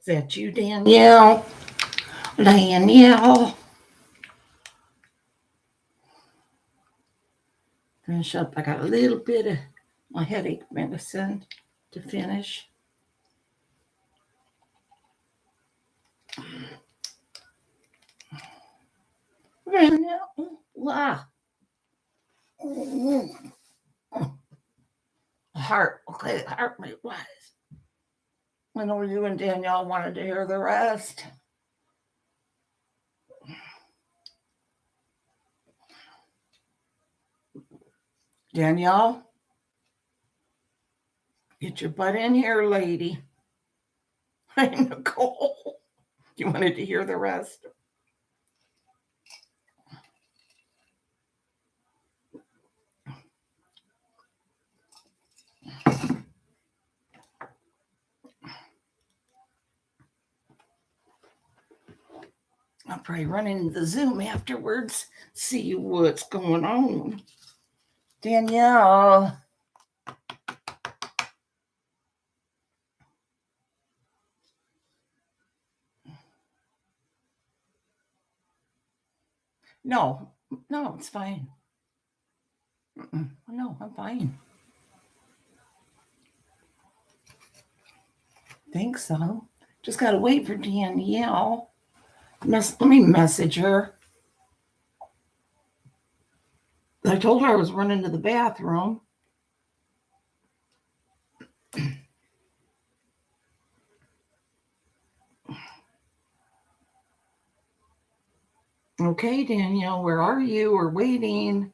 that you, Danielle? Danielle. Finish up. I got a little bit of my headache medicine to finish. Wow. Heart. Okay, heart rate wise. I know you and Danielle wanted to hear the rest. Danielle, get your butt in here, lady. I'm Nicole. You wanted to hear the rest? I'll probably run into the Zoom afterwards, see what's going on. Danielle. No, it's fine. No, I'm fine. Think so. Just got to wait for Danielle. Let me message her. I told her I was running to the bathroom. Okay, Danielle, where are you? We're waiting.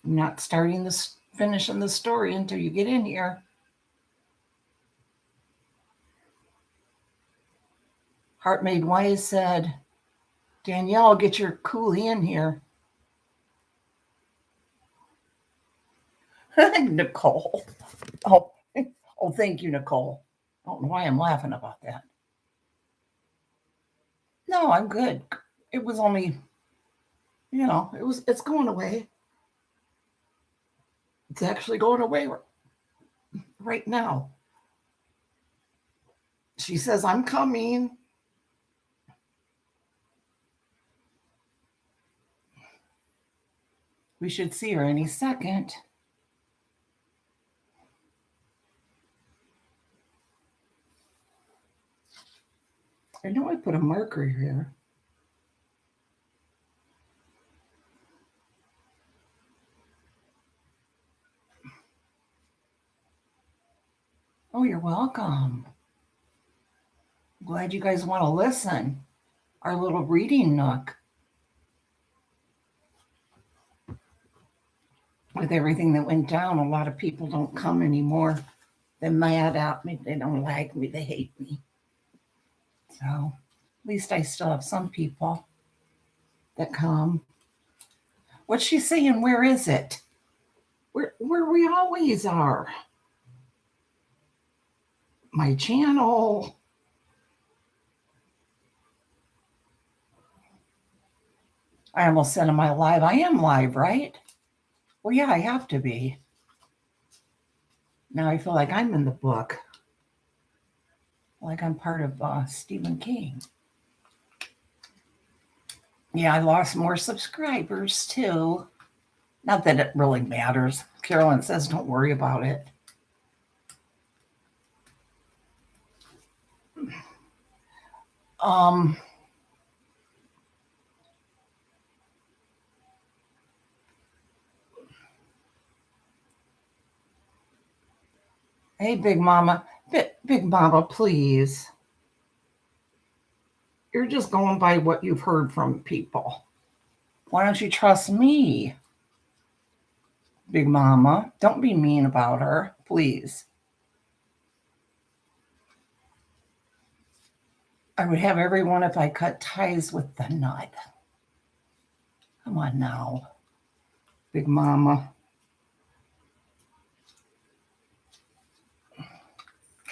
I'm not finishing the story until you get in here. Heart Made Wise said, Danielle, get your coolie in here. Nicole. Oh, thank you, Nicole. I don't know why I'm laughing about that. No, I'm good. It was only, it's going away. It's actually going away right now. She says, I'm coming. We should see her any second. I know I put a marker here. Oh, you're welcome. Glad you guys want to listen. Our little reading nook. With everything that went down, a lot of people don't come anymore. They're mad at me. They don't like me. They hate me. So at least I still have some people that come. What's she saying? Where is it? Where we always are. My channel. I almost said, am I live? I am live, right? Well, yeah, I have to be. Now I feel like I'm in the book. Like I'm part of Stephen King. Yeah, I lost more subscribers too. Not that it really matters. Carolyn says don't worry about it. Hey, Big Mama. Big Mama, please. You're just going by what you've heard from people. Why don't you trust me? Big Mama, don't be mean about her, please. I would have everyone if I cut ties with the nut. Come on now, Big Mama.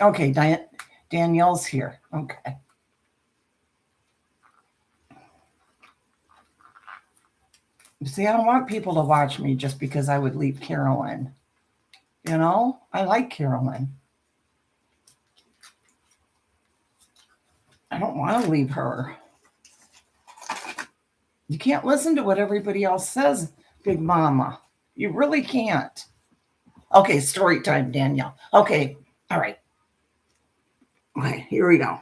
Okay, Danielle's here. Okay. See, I don't want people to watch me just because I would leave Carolyn. You know, I like Carolyn. I don't want to leave her. You can't listen to what everybody else says, Big Mama. You really can't. Okay, story time, Danielle. Okay, all right. Okay, here we go.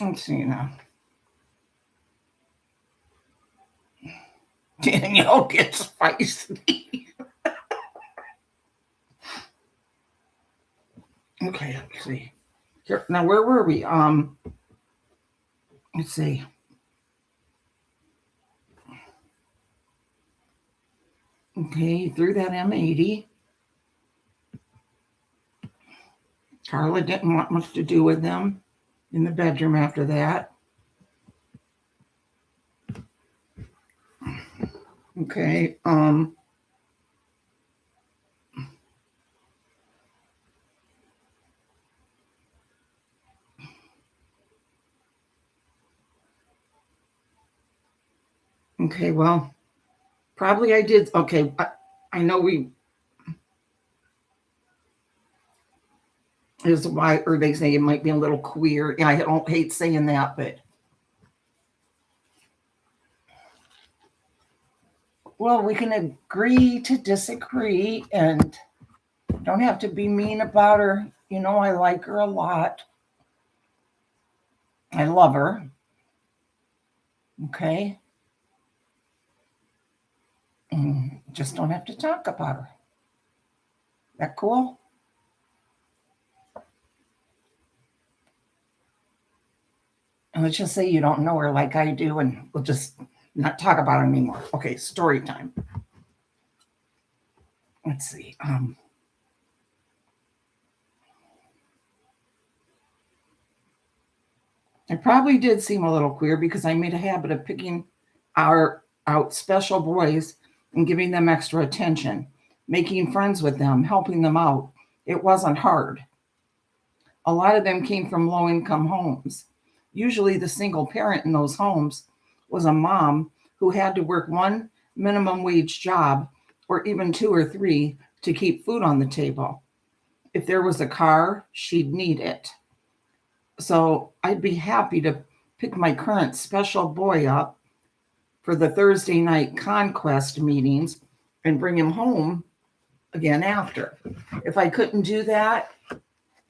Let's see now. Danielle gets feisty. Okay, let's see. Here, now, where were we? Let's see. Okay, through that M80. Carla didn't want much to do with them in the bedroom after that. Okay, okay, well, probably I did. Okay, I know we is why, or they say it might be a little queer. I don't hate saying that, but well, we can agree to disagree and don't have to be mean about her. You know, I like her a lot. I love her. Okay. Just don't have to talk about her. That cool? And let's just say you don't know her like I do, and we'll just not talk about her anymore. Okay, story time. Let's see. I probably did seem a little queer because I made a habit of picking out special boys and giving them extra attention, making friends with them, helping them out. It wasn't hard. A lot of them came from low income homes. Usually, the single parent in those homes was a mom who had to work one minimum wage job or even two or three to keep food on the table. If there was a car, she'd need it. So I'd be happy to pick my current special boy up for the Thursday night conquest meetings and bring him home again after. If I couldn't do that,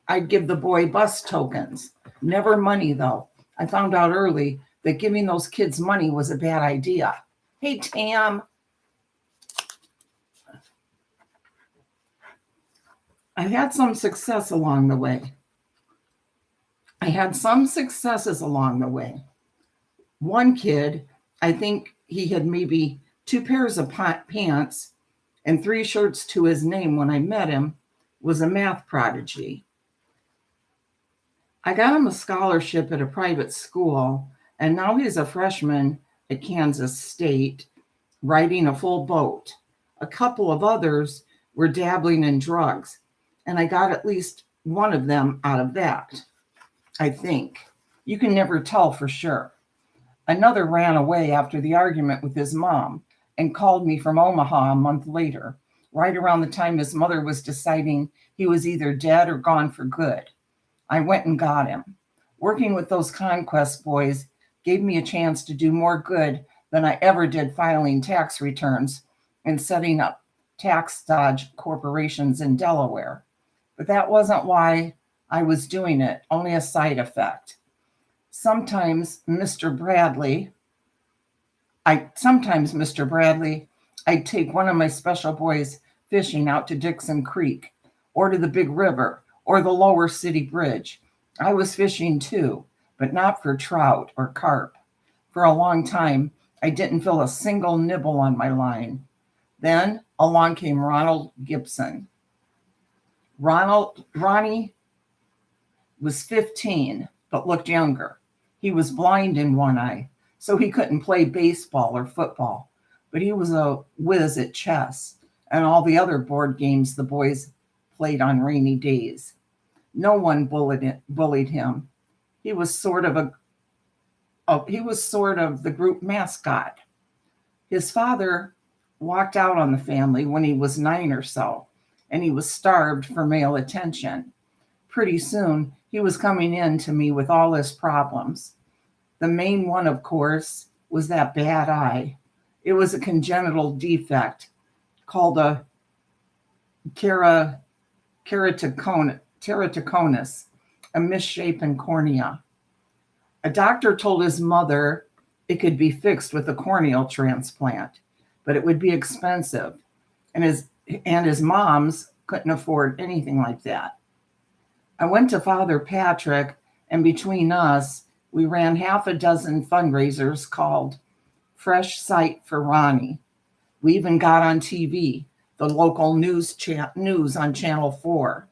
I'd give the boy bus tokens. Never money, though. I found out early that giving those kids money was a bad idea. Hey, Tam. I've had some success along the way. I had some successes along the way. One kid, I think he had maybe 2 pairs of pants and 3 shirts to his name when I met him, was a math prodigy. I got him a scholarship at a private school, and now he's a freshman at Kansas State, riding a full boat. A couple of others were dabbling in drugs, and I got at least one of them out of that, I think. You can never tell for sure. Another ran away after the argument with his mom and called me from Omaha a month later, right around the time his mother was deciding he was either dead or gone for good. I went and got him. Working with those conquest boys gave me a chance to do more good than I ever did filing tax returns and setting up tax dodge corporations in Delaware. But that wasn't why I was doing it, only a side effect. Sometimes Mr. Bradley, I'd take one of my special boys fishing out to Dixon Creek or to the Big River or the Lower City Bridge. I was fishing too, but not for trout or carp. For a long time, I didn't feel a single nibble on my line. Then along came Ronald Gibson. Ronnie was 15, but looked younger. He was blind in one eye, so he couldn't play baseball or football, but he was a whiz at chess and all the other board games the boys played on rainy days. No one bullied him. He was sort of he was sort of the group mascot. His father walked out on the family when he was 9 or so, and he was starved for male attention. Pretty soon, he was coming in to me with all his problems. The main one, of course, was that bad eye. It was a congenital defect called a keratoconus, a misshapen cornea. A doctor told his mother it could be fixed with a corneal transplant, but it would be expensive, and his mom's couldn't afford anything like that. I went to Father Patrick, and between us, we ran half a dozen fundraisers called Fresh Sight for Ronnie. We even got on TV, the local news on Channel 4.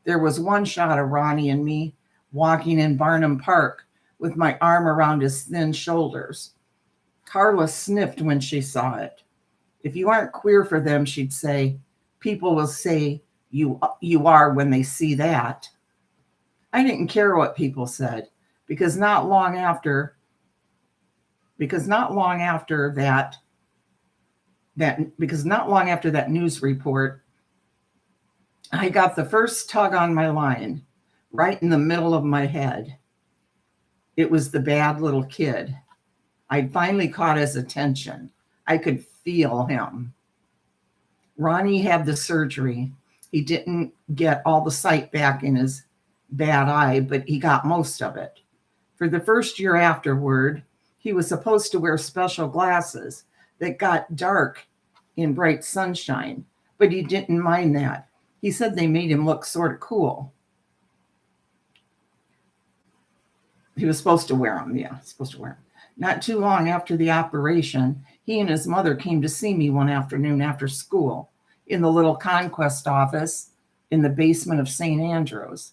There was one shot of Ronnie and me walking in Barnum Park with my arm around his thin shoulders. Carla sniffed when she saw it. If you aren't queer for them, she'd say, people will say you are when they see that. I didn't care what people said, because not long after that news report, I got the first tug on my line right in the middle of my head. It was the bad little kid. I'd finally caught his attention. I could feel him. Ronnie had the surgery. He didn't get all the sight back in his bad eye, but he got most of it. For the first year afterward, he was supposed to wear special glasses that got dark in bright sunshine, but he didn't mind that. He said they made him look sort of cool. He was supposed to wear them. Yeah, supposed to wear them. Not too long after the operation, he and his mother came to see me one afternoon after school in the little Conquest office in the basement of St. Andrews.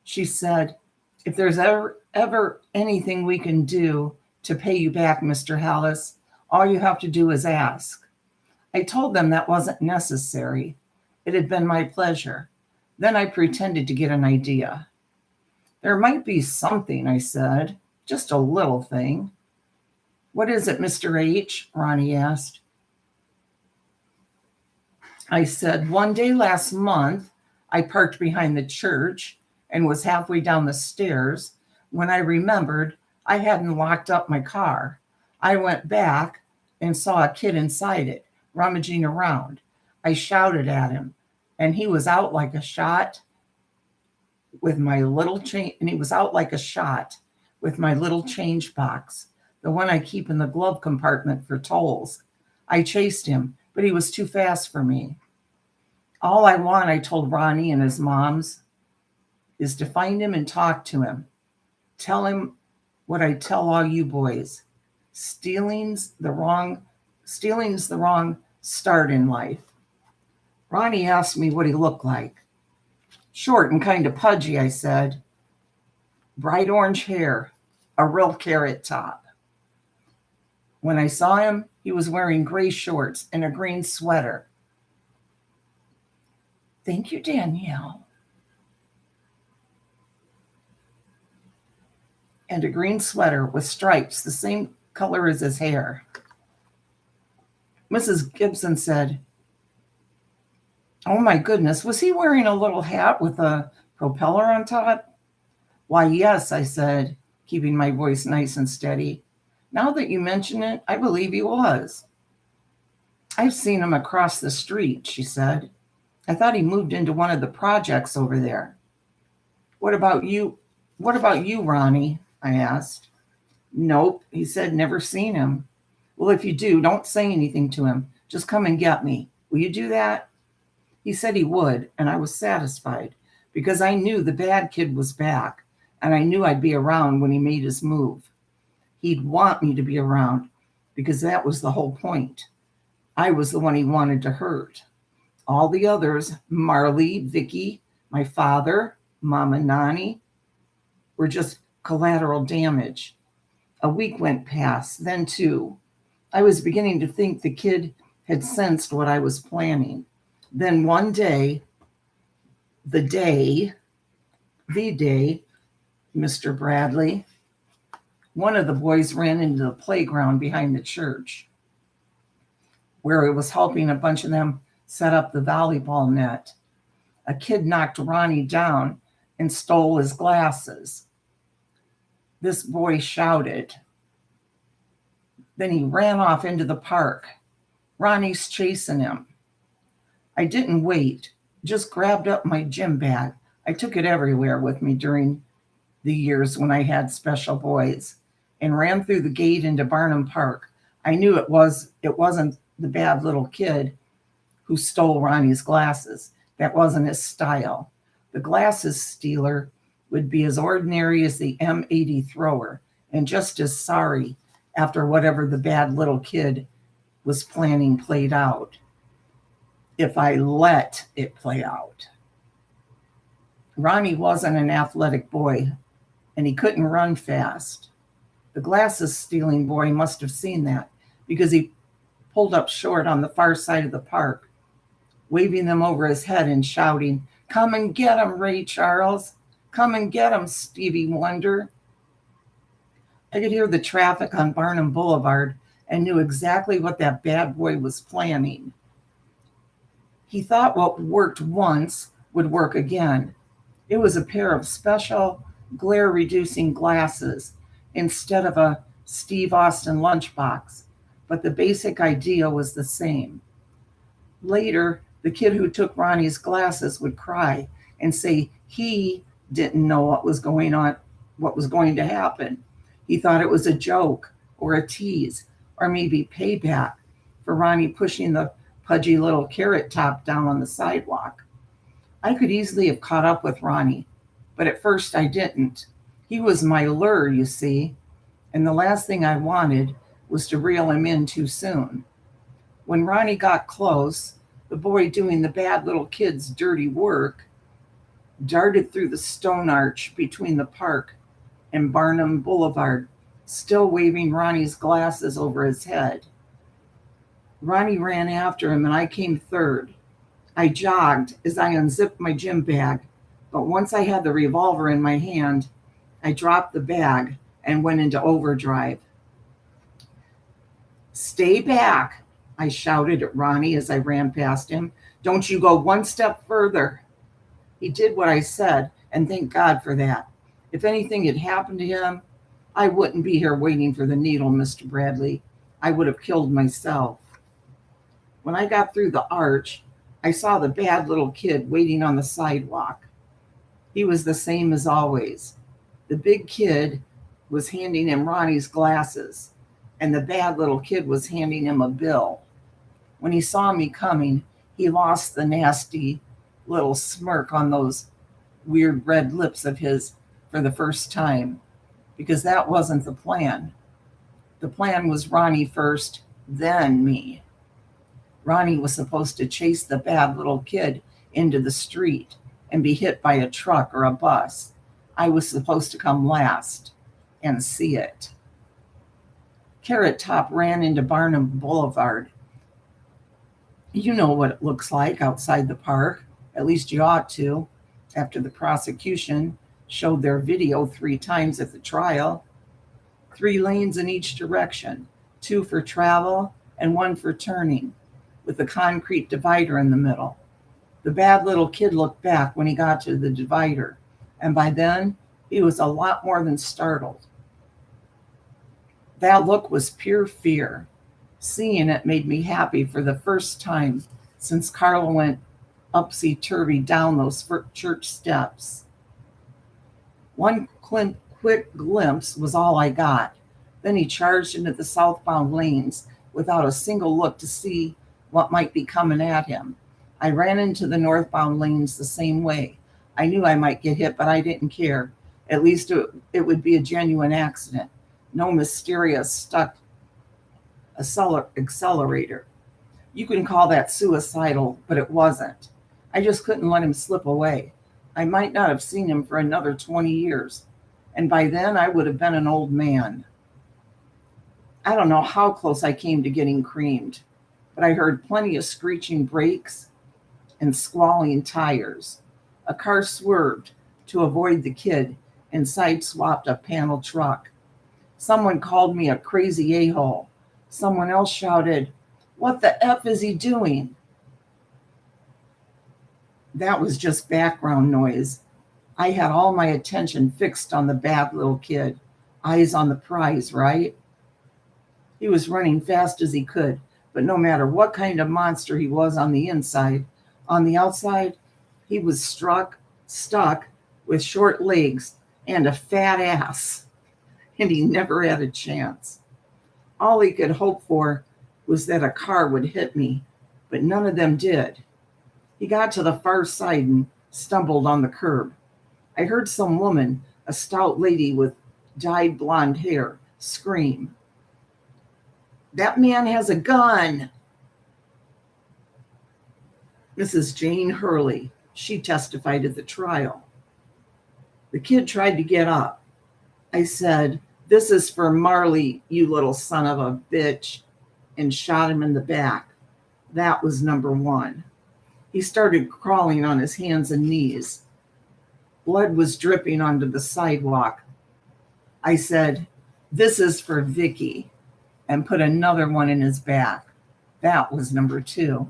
She said, if there's ever anything we can do to pay you back, Mr. Hallis, all you have to do is ask. I told them that wasn't necessary. It had been my pleasure. Then I pretended to get an idea. There might be something, I said, just a little thing. What is it, Mr. H? Ronnie asked. I said, one day last month, I parked behind the church and was halfway down the stairs when I remembered I hadn't locked up my car. I went back and saw a kid inside it, rummaging around. I shouted at him, and he was out like a shot with my little change, box, the one I keep in the glove compartment for tolls. I chased him, but he was too fast for me. All I want, I told Ronnie and his moms, is to find him and talk to him. Tell him what I tell all you boys. Stealing's the wrong start in life. Ronnie asked me what he looked like. Short and kind of pudgy, I said. Bright orange hair, a real carrot top. When I saw him, he was wearing gray shorts and a green sweater. Thank you, Danielle. And a green sweater with stripes, the same color as his hair. Mrs. Gibson said, oh my goodness, was he wearing a little hat with a propeller on top? Why, yes, I said, keeping my voice nice and steady. Now that you mention it, I believe he was. I've seen him across the street, she said. I thought he moved into one of the projects over there. What about you, Ronnie? I asked. Nope, he said, never seen him. Well, if you do, don't say anything to him. Just come and get me. Will you do that? He said he would, and I was satisfied because I knew the bad kid was back, and I knew I'd be around when he made his move. He'd want me to be around because that was the whole point. I was the one he wanted to hurt. All the others, Marley, Vicky, my father, Mama Nani, were just collateral damage. A week went past, then 2. I was beginning to think the kid had sensed what I was planning. Then one day, the day, Mr. Bradley, One of the boys ran into the playground behind the church where he was helping a bunch of them set up the volleyball net. A kid knocked Ronnie down and stole his glasses. This boy shouted. Then he ran off into the park. Ronnie's chasing him. I didn't wait, just grabbed up my gym bag. I took it everywhere with me during the years when I had special boys and ran through the gate into Barnum Park. I knew it wasn't the bad little kid who stole Ronnie's glasses. That wasn't his style. The glasses stealer would be as ordinary as the M80 thrower and just as sorry after whatever the bad little kid was planning played out, if I let it play out. Ronnie wasn't an athletic boy, and he couldn't run fast. The glasses stealing boy must have seen that because he pulled up short on the far side of the park, waving them over his head and shouting, "Come and get him, Ray Charles. Come and get him, Stevie Wonder." I could hear the traffic on Barnum Boulevard and knew exactly what that bad boy was planning. He thought what worked once would work again. It was a pair of special glare-reducing glasses instead of a Steve Austin lunchbox, but the basic idea was the same. Later, the kid who took Ronnie's glasses would cry and say he didn't know what was going to happen. He thought it was a joke or a tease or maybe payback for Ronnie pushing the pudgy little Carrot Top down on the sidewalk. I could easily have caught up with Ronnie, but at first I didn't. He was my lure, you see, and the last thing I wanted was to reel him in too soon. When Ronnie got close, the boy doing the bad little kid's dirty work darted through the stone arch between the park and Barnum Boulevard, still waving Ronnie's glasses over his head. Ronnie ran after him and I came third. I jogged as I unzipped my gym bag, but once I had the revolver in my hand, I dropped the bag and went into overdrive. "Stay back," I shouted at Ronnie as I ran past him. "Don't you go one step further." He did what I said, and thank God for that. If anything had happened to him, I wouldn't be here waiting for the needle, Mr. Bradley. I would have killed myself. When I got through the arch, I saw the bad little kid waiting on the sidewalk. He was the same as always. The big kid was handing him Ronnie's glasses, and the bad little kid was handing him a bill. When he saw me coming, he lost the nasty little smirk on those weird red lips of his for the first time, because that wasn't the plan. The plan was Ronnie first, then me. Ronnie was supposed to chase the bad little kid into the street and be hit by a truck or a bus. I was supposed to come last and see it. Carrot Top ran into Barnum Boulevard. You know what it looks like outside the park. At least you ought to, after the prosecution showed their video 3 times at the trial. 3 lanes in each direction, 2 for travel and 1 for turning, with a concrete divider in the middle. The bad little kid looked back when he got to the divider, and by then he was a lot more than startled. That look was pure fear. Seeing it made me happy for the first time since Carla went upsy-turvy down those church steps. One quick glimpse was all I got. Then he charged into the southbound lanes without a single look to see what might be coming at him. I ran into the northbound lanes the same way. I knew I might get hit, but I didn't care. At least it would be a genuine accident. No mysterious stuck accelerator. You can call that suicidal, but it wasn't. I just couldn't let him slip away. I might not have seen him for another 20 years, and by then I would have been an old man. I don't know how close I came to getting creamed, but I heard plenty of screeching brakes and squalling tires. A car swerved to avoid the kid and sideswiped a panel truck. Someone called me a crazy a-hole. Someone else shouted, "What the F is he doing?" That was just background noise. I had all my attention fixed on the bad little kid. Eyes on the prize, right? He was running fast as he could, but no matter what kind of monster he was on the inside, on the outside, he was stuck with short legs and a fat ass, and he never had a chance. All he could hope for was that a car would hit me, but none of them did. He got to the far side and stumbled on the curb. I heard some woman, a stout lady with dyed blonde hair, scream, "That man has a gun!" Mrs. Jane Hurley, she testified at the trial. The kid tried to get up. I said, "This is for Marley, you little son of a bitch," and shot him in the back. That was number one. He started crawling on his hands and knees. Blood was dripping onto the sidewalk. I said, "This is for Vicky," and put another one in his back. That was number two.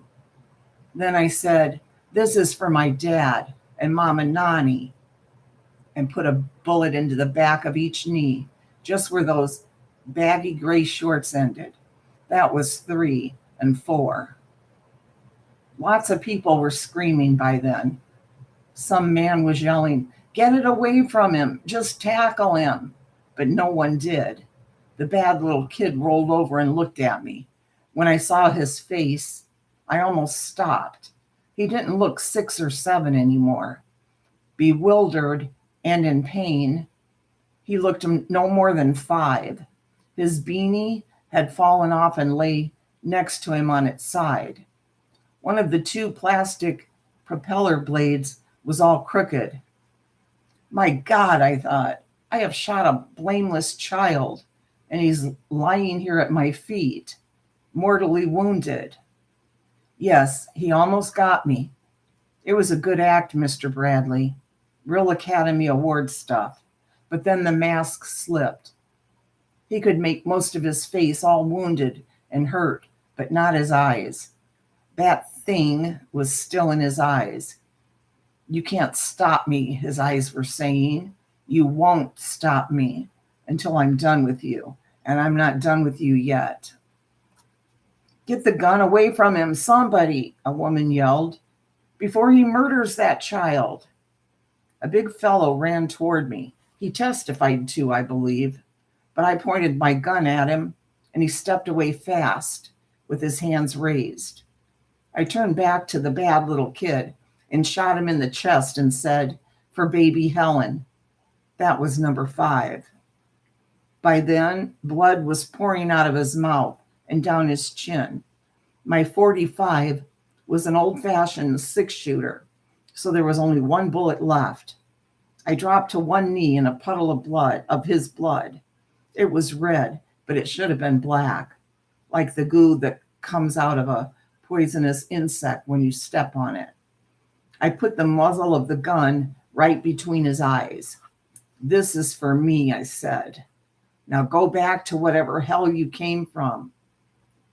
Then I said, "This is for my dad and Mama Nani," and put a bullet into the back of each knee, just where those baggy gray shorts ended. That was 3 and 4. Lots of people were screaming by then. Some man was yelling, "Get it away from him, just tackle him." But no one did. The bad little kid rolled over and looked at me. When I saw his face, I almost stopped. He didn't look 6 or 7 anymore. Bewildered and in pain, he looked no more than 5. His beanie had fallen off and lay next to him on its side. One of the 2 plastic propeller blades was all crooked. My God, I thought, I have shot a blameless child, and he's lying here at my feet, mortally wounded. Yes, he almost got me. It was a good act, Mr. Bradley. Real Academy Award stuff. But then the mask slipped. He could make most of his face all wounded and hurt, but not his eyes. That thing was still in his eyes. "You can't stop me," his eyes were saying. "You won't stop me until I'm done with you, and I'm not done with you yet." "Get the gun away from him, somebody," a woman yelled, "before he murders that child." A big fellow ran toward me. He testified too, I believe, but I pointed my gun at him, and he stepped away fast with his hands raised. I turned back to the bad little kid and shot him in the chest and said, "For baby Helen." That was number 5. By then, blood was pouring out of his mouth and down his chin. My .45 was an old-fashioned 6-shooter, so there was only 1 bullet left. I dropped to one knee in a puddle of his blood. It was red, but it should have been black, like the goo that comes out of a poisonous insect when you step on it. I put the muzzle of the gun right between his eyes. "This is for me," I said. "Now go back to whatever hell you came from."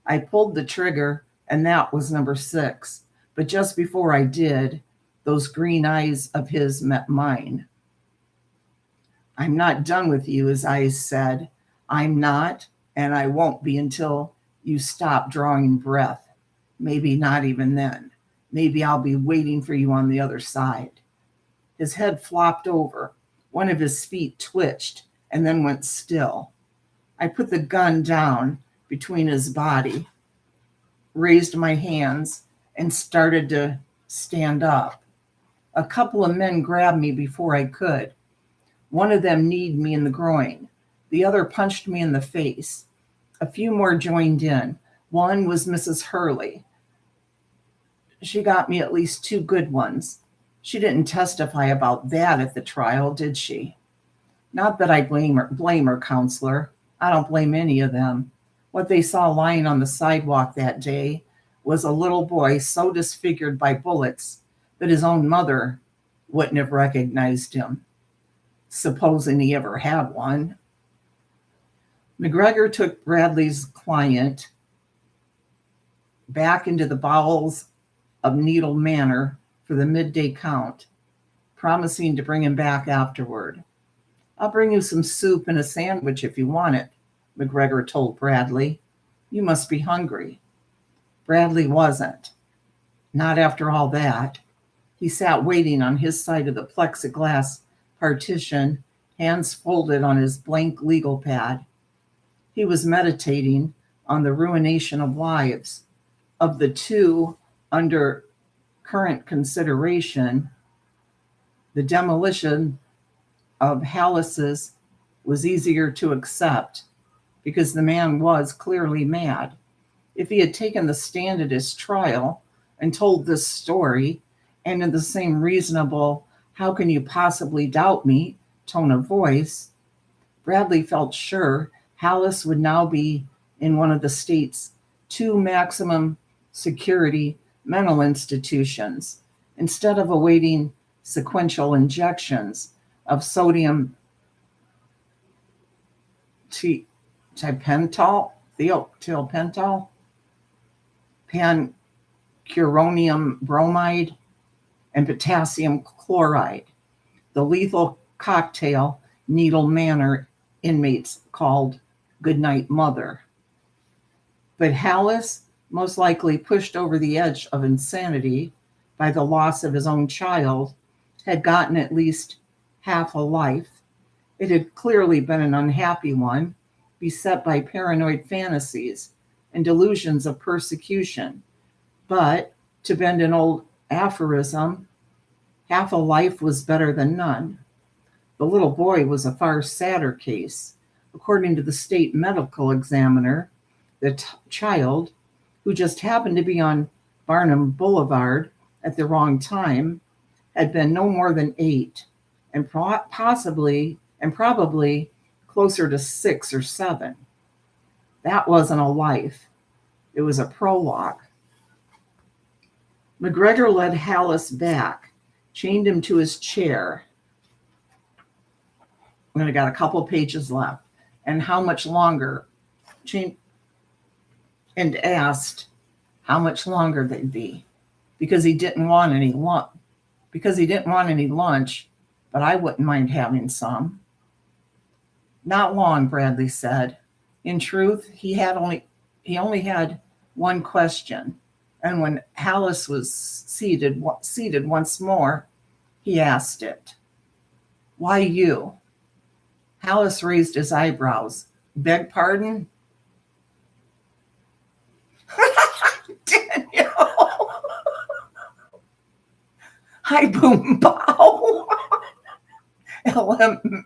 I pulled the trigger, and that was number 6. But just before I did, those green eyes of his met mine. "I'm not done with you," his eyes said. "I'm not, and I won't be until you stop drawing breath. Maybe not even then. Maybe I'll be waiting for you on the other side." His head flopped over. One of his feet twitched and then went still. I put the gun down between his body, raised my hands, and started to stand up. A couple of men grabbed me before I could. One of them kneed me in the groin. The other punched me in the face. A few more joined in. One was Mrs. Hurley. She got me at least 2 good ones. She didn't testify about that at the trial, did she? Not that I blame her, counselor. I don't blame any of them. What they saw lying on the sidewalk that day was a little boy so disfigured by bullets that his own mother wouldn't have recognized him, supposing he ever had one. McGregor took Bradley's client back into the bowels of Needle Manor for the midday count, promising to bring him back afterward. "I'll bring you some soup and a sandwich if you want it," McGregor told Bradley. "You must be hungry." Bradley wasn't. Not after all that. He sat waiting on his side of the plexiglass partition, hands folded on his blank legal pad. He was meditating on the ruination of lives. Of the two under current consideration, the demolition of Hallis's was easier to accept because the man was clearly mad. If he had taken the stand at his trial and told this story, and in the same reasonable, "how can you possibly doubt me" tone of voice, Bradley felt sure Hallis would now be in one of the state's 2 maximum security mental institutions instead of awaiting sequential injections of sodium thiopentol, pancuronium bromide, and potassium chloride, the lethal cocktail Needle Manor inmates called Goodnight Mother. But Hallis, most likely pushed over the edge of insanity by the loss of his own child, had gotten at least half a life. It had clearly been an unhappy one, beset by paranoid fantasies and delusions of persecution. But, to bend an old aphorism, half a life was better than none. The little boy was a far sadder case. According to the state medical examiner, the child, who just happened to be on Barnum Boulevard at the wrong time, had been no more than 8, and probably closer to 6 or 7. That wasn't a life. It was a prologue. McGregor led Hallis back, chained him to his chair. We only got a couple pages left. And how much longer? And asked how much longer they'd be, because he didn't want any lunch. But I wouldn't mind having some. Not long, Bradley said. In truth, he only had one question, and when Hallis was seated once more, he asked it. "Why you?" Hallis raised his eyebrows. "Beg pardon?" Daniel. Hi, boom, bow. LMN.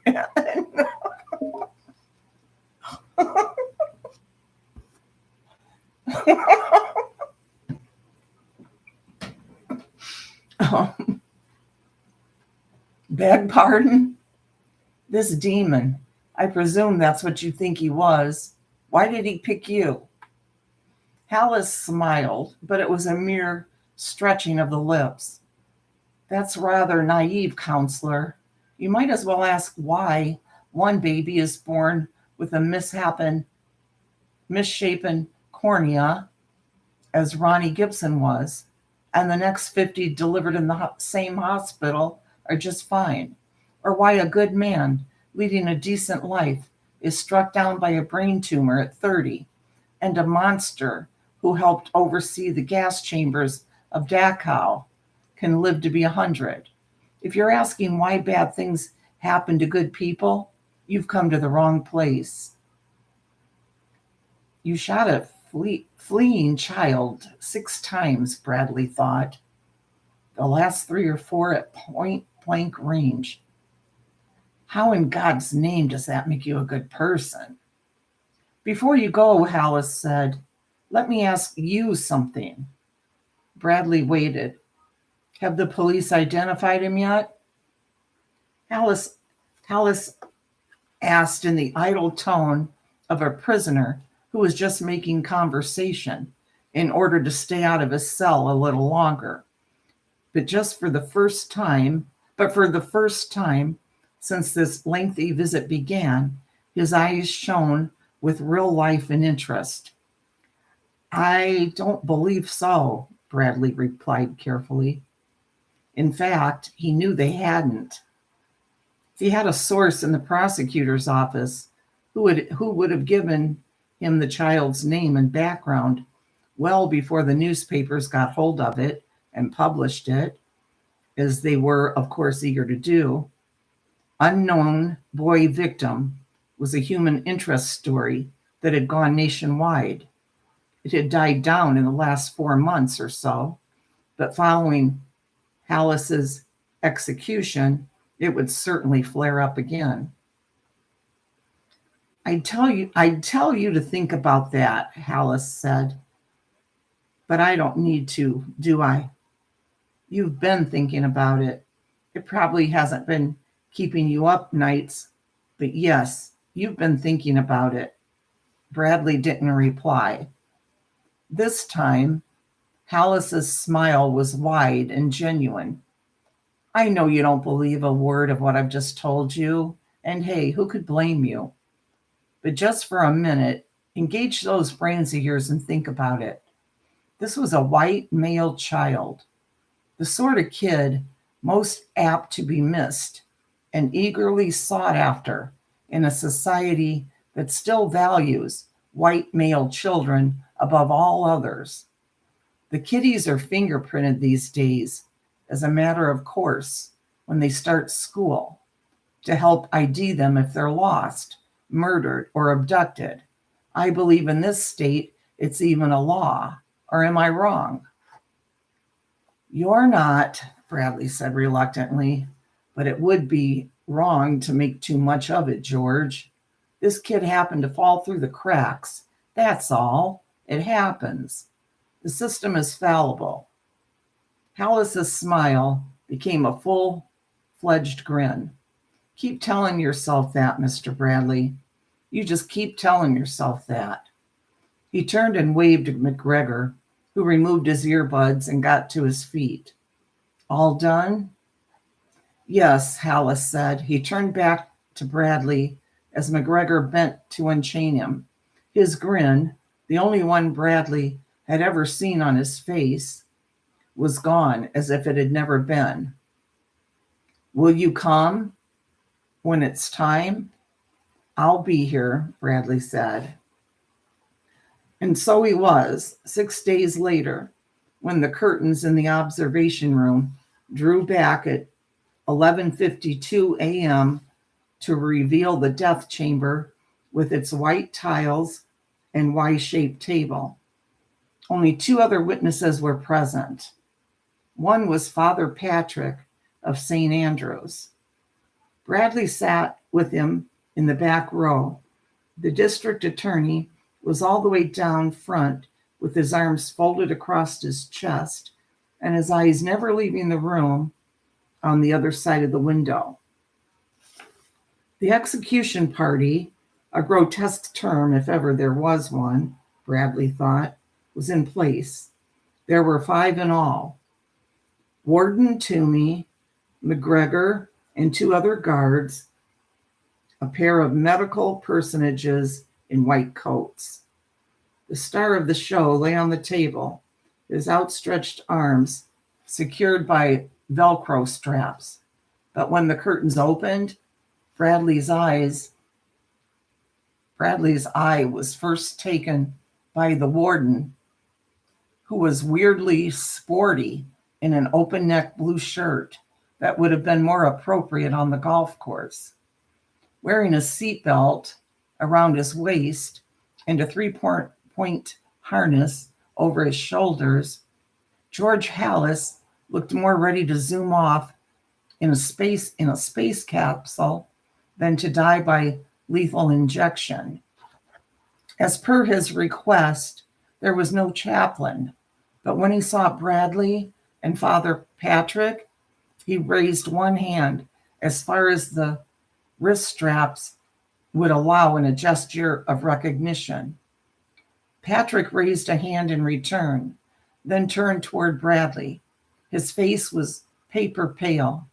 Beg pardon? This demon. I presume that's what you think he was. Why did he pick you? Hallis smiled, but it was a mere stretching of the lips. That's rather naive, counselor. You might as well ask why one baby is born with a misshapen cornea, as Ronnie Gibson was, and the next 50 delivered in the same hospital are just fine. Or why a good man leading a decent life is struck down by a brain tumor at 30, and a monster who helped oversee the gas chambers of Dachau can live to be 100. If you're asking why bad things happen to good people, you've come to the wrong place. You shot a fleeing child 6 times, Bradley thought. The last 3 or 4 at point blank range. How in God's name does that make you a good person? Before you go, Hallis said, let me ask you something. Bradley waited. Have the police identified him yet? Hallis asked in the idle tone of a prisoner who was just making conversation in order to stay out of his cell a little longer. But for the first time since this lengthy visit began, his eyes shone with real life and interest. I don't believe so, Bradley replied carefully. In fact, he knew they hadn't. If he had a source in the prosecutor's office who would have given him the child's name and background well before the newspapers got hold of it and published it, as they were, of course, eager to do. Unknown boy victim was a human interest story that had gone nationwide. It had died down in the last 4 months or so, but following Hallis's execution, it would certainly flare up again. I'd tell you to think about that, Hallis said. But I don't need to, do I? You've been thinking about it. It probably hasn't been keeping you up nights, but yes, you've been thinking about it. Bradley didn't reply. This time, Hallis's smile was wide and genuine. I know you don't believe a word of what I've just told you, and hey, who could blame you? But just for a minute, engage those brains of yours and think about it. This was a white male child, the sort of kid most apt to be missed and eagerly sought after in a society that still values white male children above all others. The kiddies are fingerprinted these days as a matter of course when they start school to help ID them if they're lost, murdered, or abducted. I believe in this state it's even a law. Or am I wrong? You're not, Bradley said reluctantly, but it would be wrong to make too much of it, George. This kid happened to fall through the cracks. That's all. It happens. The system is fallible. Hallis's smile became a full-fledged grin. Keep telling yourself that, Mr. Bradley. You just keep telling yourself that. He turned and waved at McGregor, who removed his earbuds and got to his feet. All done? Yes, Hallis said. He turned back to Bradley as McGregor bent to unchain him. His grin, the only one Bradley had ever seen on his face, was gone as if it had never been. Will you come when it's time? I'll be here, Bradley said. And so he was, 6 days later, when the curtains in the observation room drew back at 11:52 a.m. to reveal the death chamber with its white tiles and Y-shaped table. Only 2 other witnesses were present. One was Father Patrick of St. Andrews. Bradley sat with him in the back row. The district attorney was all the way down front with his arms folded across his chest and his eyes never leaving the room on the other side of the window. The execution party, a grotesque term if ever there was one, Bradley thought, was in place. There were 5 in all. Warden Toomey, McGregor, and 2 other guards, a pair of medical personages in white coats. The star of the show lay on the table, his outstretched arms secured by Velcro straps. But when the curtains opened, Bradley's eye was first taken by the warden, who was weirdly sporty in an open-neck blue shirt that would have been more appropriate on the golf course. Wearing a seatbelt around his waist and a 3-point harness over his shoulders, George Hallis looked more ready to zoom off in a space capsule than to die by lethal injection. As per his request, there was no chaplain, but when he saw Bradley and Father Patrick, he raised one hand as far as the wrist straps would allow in a gesture of recognition. Patrick raised a hand in return, then turned toward Bradley. His face was paper pale.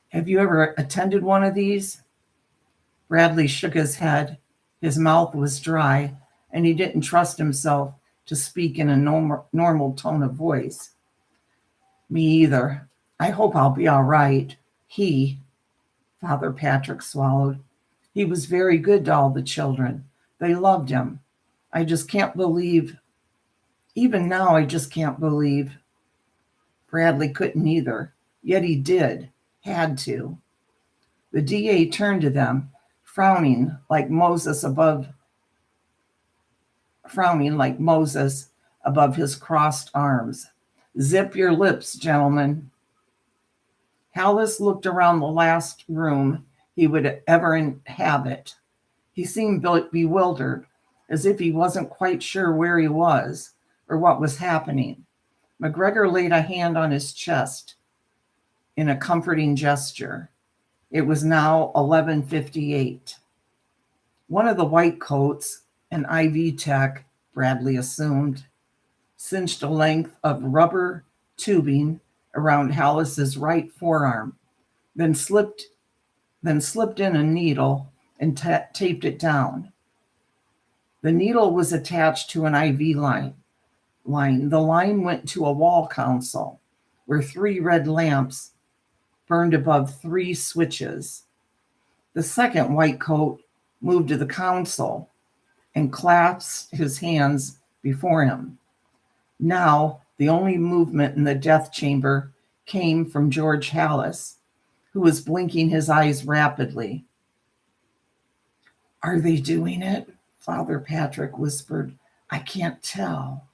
Have you ever attended one of these? Bradley shook his head. His mouth was dry, and he didn't trust himself to speak in a normal tone of voice. Me either. I hope I'll be all right. Father Patrick swallowed. He was very good to all the children. They loved him. I just can't believe, even now, I just can't believe. Bradley couldn't either, yet he did, had to. The DA turned to them, frowning like Moses above his crossed arms. Zip your lips, gentlemen. Hallis looked around the last room he would ever inhabit. He seemed bewildered, as if he wasn't quite sure where he was or what was happening. McGregor laid a hand on his chest in a comforting gesture. It was now 11:58. One of the white coats, an IV tech, Bradley assumed, cinched a length of rubber tubing around Hallis's right forearm, then slipped in a needle and taped it down. The needle was attached to an IV line. The line went to a wall console where 3 red lamps burned above 3 switches. The second white coat moved to the console and clasped his hands before him. Now, the only movement in the death chamber came from George Hallis, who was blinking his eyes rapidly. Are they doing it? Father Patrick whispered. I can't tell.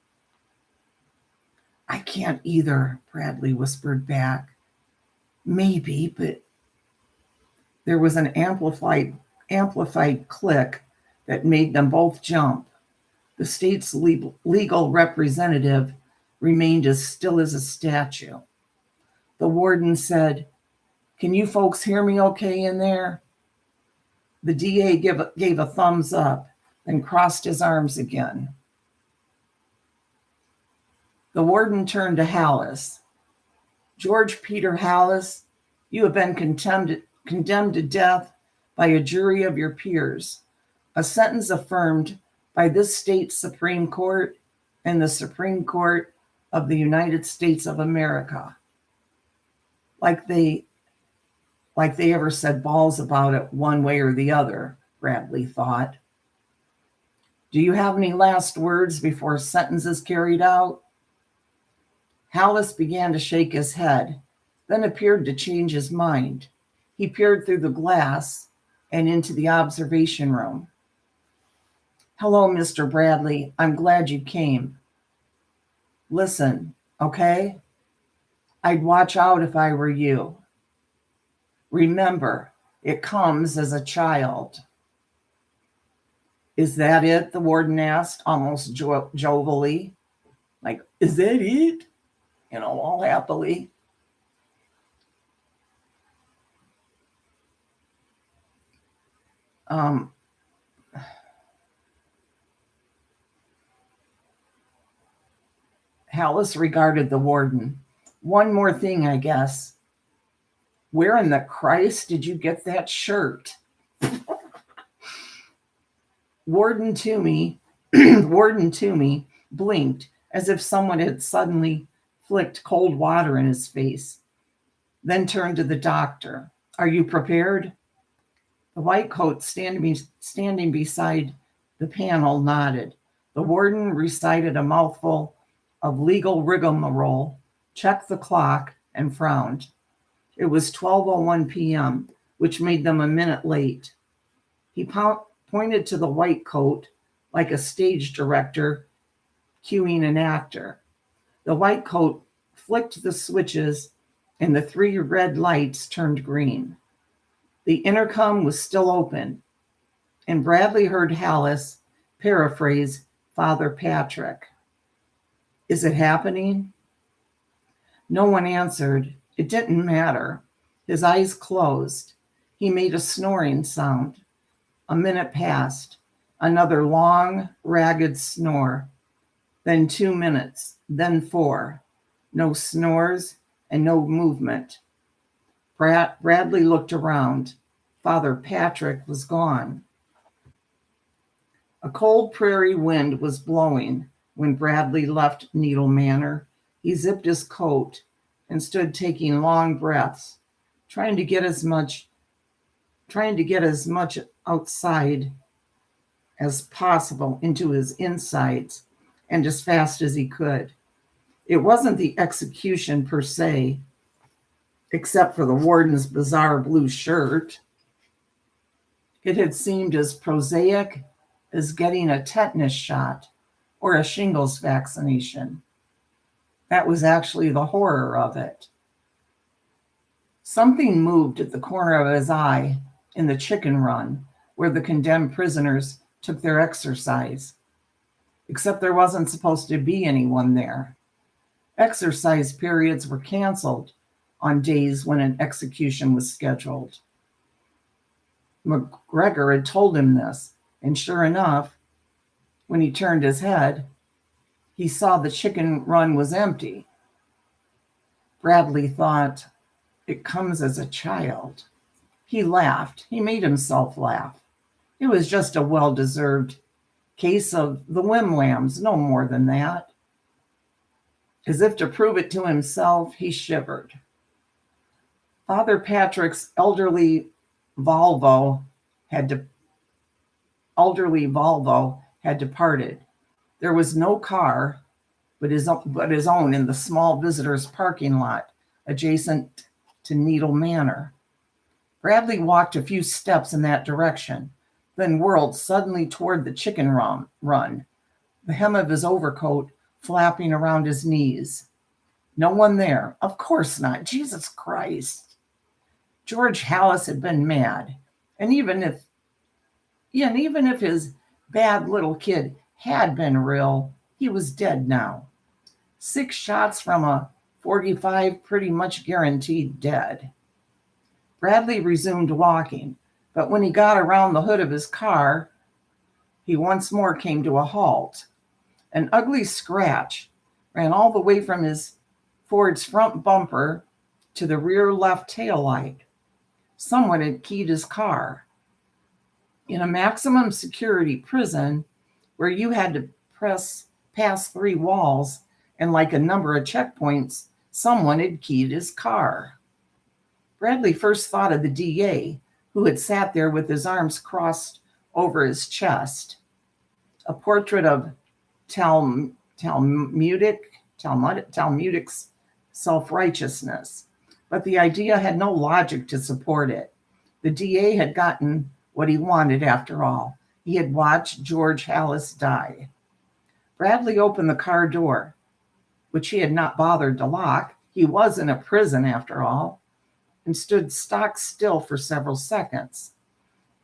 I can't either, Bradley whispered back. Maybe, but there was an amplified click that made them both jump. The state's legal representative remained as still as a statue. The warden said, Can you folks hear me okay in there? The DA gave a thumbs up and crossed his arms again. The warden turned to Hallis. George Peter Hallis, you have been condemned to death by a jury of your peers, a sentence affirmed by this state's Supreme Court and the Supreme Court of the United States of America. Like they ever said balls about it one way or the other, Bradley thought. Do you have any last words before sentence is carried out? Hallis began to shake his head, then appeared to change his mind. He peered through the glass and into the observation room. Hello, Mr. Bradley. I'm glad you came. Listen, okay? I'd watch out if I were you. Remember, it comes as a child. Is that it? The warden asked, almost jovially. Like, is that it? All happily. Hallis regarded the warden. One more thing, I guess. Where in the Christ did you get that shirt? Warden Toomey blinked as if someone had suddenly flicked cold water in his face, then turned to the doctor. Are you prepared? The white coat standing beside the panel nodded. The warden recited a mouthful of legal rigmarole, checked the clock, and frowned. It was 12:01 p.m., which made them a minute late. He pointed to the white coat like a stage director cueing an actor. The white coat flicked the switches and the 3 red lights turned green. The intercom was still open, and Bradley heard Hallis paraphrase Father Patrick. Is it happening? No one answered. It didn't matter. His eyes closed. He made a snoring sound. A minute passed. Another long, ragged snore. Then 2 minutes. Then 4. No snores and no movement. Bradley looked around. Father Patrick was gone. A cold prairie wind was blowing when Bradley left Needle Manor. He zipped his coat and stood taking long breaths, trying to get as much outside as possible into his insides and as fast as he could. It wasn't the execution per se, except for the warden's bizarre blue shirt. It had seemed as prosaic as getting a tetanus shot or a shingles vaccination. That was actually the horror of it. Something moved at the corner of his eye in the chicken run where the condemned prisoners took their exercise, except there wasn't supposed to be anyone there. Exercise periods were canceled on days when an execution was scheduled. McGregor had told him this, and sure enough, when he turned his head, he saw the chicken run was empty. Bradley thought, it comes as a child. He laughed. He made himself laugh. It was just a well-deserved case of the whim-whams, no more than that. As if to prove it to himself, he shivered. Father Patrick's elderly Volvo had departed. There was no car but his own in the small visitors' parking lot adjacent to Needle Manor. Bradley walked a few steps in that direction, then whirled suddenly toward the chicken run, the hem of his overcoat flapping around his knees. No one there. Of course not. Jesus Christ. George Halas had been mad. And even if his bad little kid had been real, he was dead now. 6 shots from a 45 pretty much guaranteed dead. Bradley resumed walking, but when he got around the hood of his car, he once more came to a halt. An ugly scratch ran all the way from his Ford's front bumper to the rear left taillight. Someone had keyed his car. In a maximum security prison where you had to pass 3 walls and like a number of checkpoints, someone had keyed his car. Bradley first thought of the DA, who had sat there with his arms crossed over his chest. A portrait of Talmudic's self-righteousness, but the idea had no logic to support it. The DA had gotten what he wanted after all. He had watched George Halas die. Bradley opened the car door, which he had not bothered to lock. He was in a prison after all, and stood stock still for several seconds.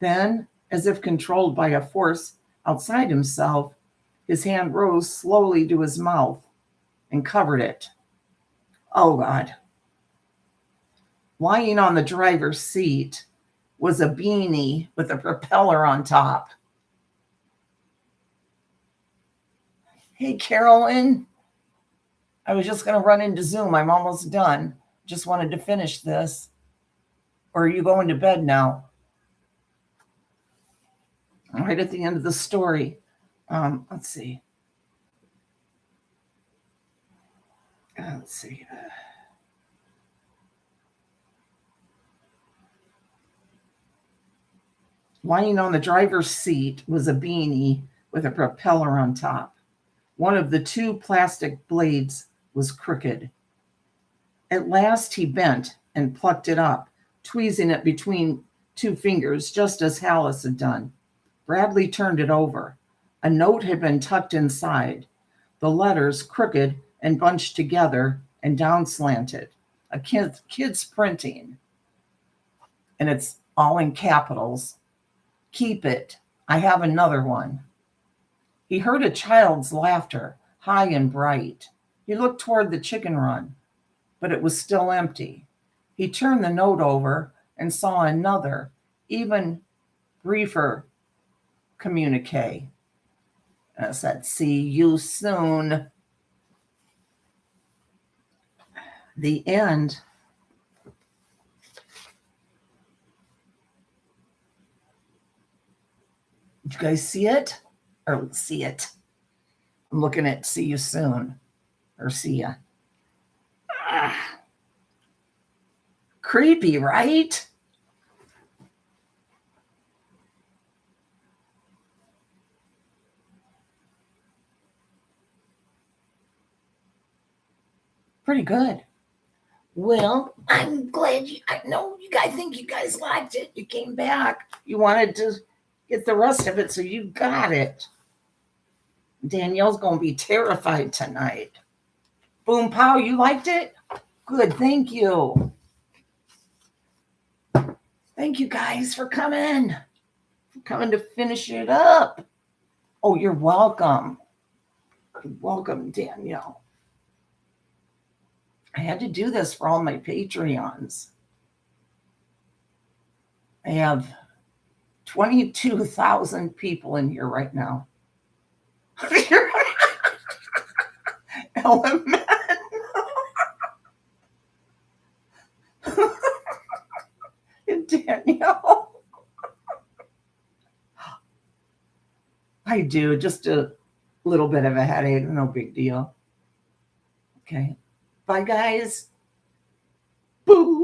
Then, as if controlled by a force outside himself, his hand rose slowly to his mouth and covered it. Oh, God. Lying on the driver's seat was a beanie with a propeller on top. Hey, Carolyn. I was just going to run into Zoom. I'm almost done. Just wanted to finish this. Or are you going to bed now? Right at the end of the story. Let's see. Lying on the driver's seat was a beanie with a propeller on top. One of the 2 plastic blades was crooked. At last he bent and plucked it up, tweezing it between 2 fingers, just as Halas had done. Bradley turned it over. A note had been tucked inside, the letters crooked and bunched together and down slanted. A kid's printing. And it's all in capitals. Keep it. I have another one. He heard a child's laughter, high and bright. He looked toward the chicken run, but it was still empty. He turned the note over and saw another, even briefer communique. And it said, "See you soon." The end. Did you guys see it? or see it. I'm looking at see you soon or see ya. Ah, creepy, right? Pretty good. Well, I'm glad I know you guys think you guys liked it. You came back. You wanted to get the rest of it, so you got it. Danielle's going to be terrified tonight. Boom Pow, you liked it? Good, thank you. Thank you guys for coming. To finish it up. Oh, you're welcome. You're welcome, Danielle. I had to do this for all my Patreons. I have 22,000 people in here right now. Element. Danielle. I do, just a little bit of a headache, no big deal. Okay. Bye, guys. Boo.